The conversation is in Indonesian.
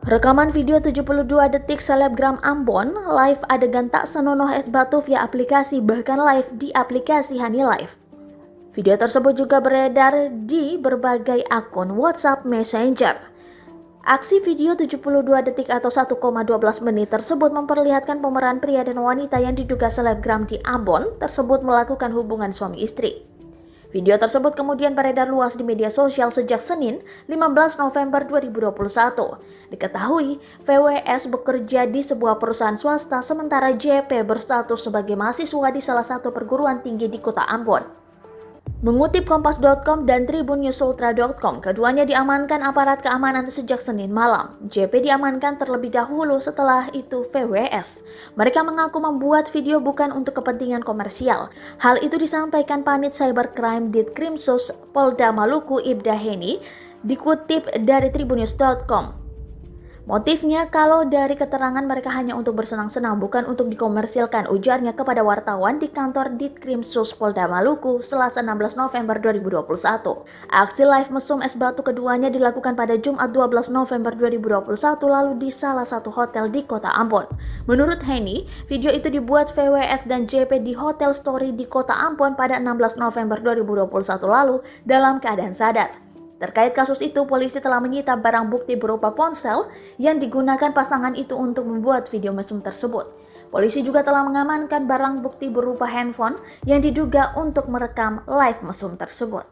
Rekaman video 72 detik selebgram Ambon live adegan tak senonoh es batu via aplikasi bahkan live di aplikasi Honey Live. Video tersebut juga beredar di berbagai akun WhatsApp Messenger. Aksi video 72 detik atau 1,12 menit tersebut memperlihatkan pemeran pria dan wanita yang diduga selebgram di Ambon tersebut melakukan hubungan suami istri. Video tersebut kemudian beredar luas di media sosial sejak Senin 15 November 2021. Diketahui, VWS bekerja di sebuah perusahaan swasta sementara JP berstatus sebagai mahasiswa di salah satu perguruan tinggi di kota Ambon. Mengutip Kompas.com dan TribunNewsUltra.com, keduanya diamankan aparat keamanan sejak Senin malam. JP diamankan terlebih dahulu, setelah itu VWS. Mereka mengaku membuat video bukan untuk kepentingan komersial. Hal itu disampaikan Panit Cybercrime Ditkrimsus Polda Maluku Ibda Heni, dikutip dari Tribunnews.com. Motifnya kalau dari keterangan mereka hanya untuk bersenang-senang bukan untuk dikomersilkan, ujarnya kepada wartawan di kantor Ditkrimsus Polda Maluku Selasa 16 November 2021. Aksi live mesum es batu keduanya dilakukan pada Jumat 12 November 2021 lalu di salah satu hotel di kota Ambon. Menurut Heni, video itu dibuat VWS dan JP di Hotel Story di kota Ambon pada 16 November 2021 lalu dalam keadaan sadar. Terkait kasus itu, polisi telah menyita barang bukti berupa ponsel yang digunakan pasangan itu untuk membuat video mesum tersebut. Polisi juga telah mengamankan barang bukti berupa handphone yang diduga untuk merekam live mesum tersebut.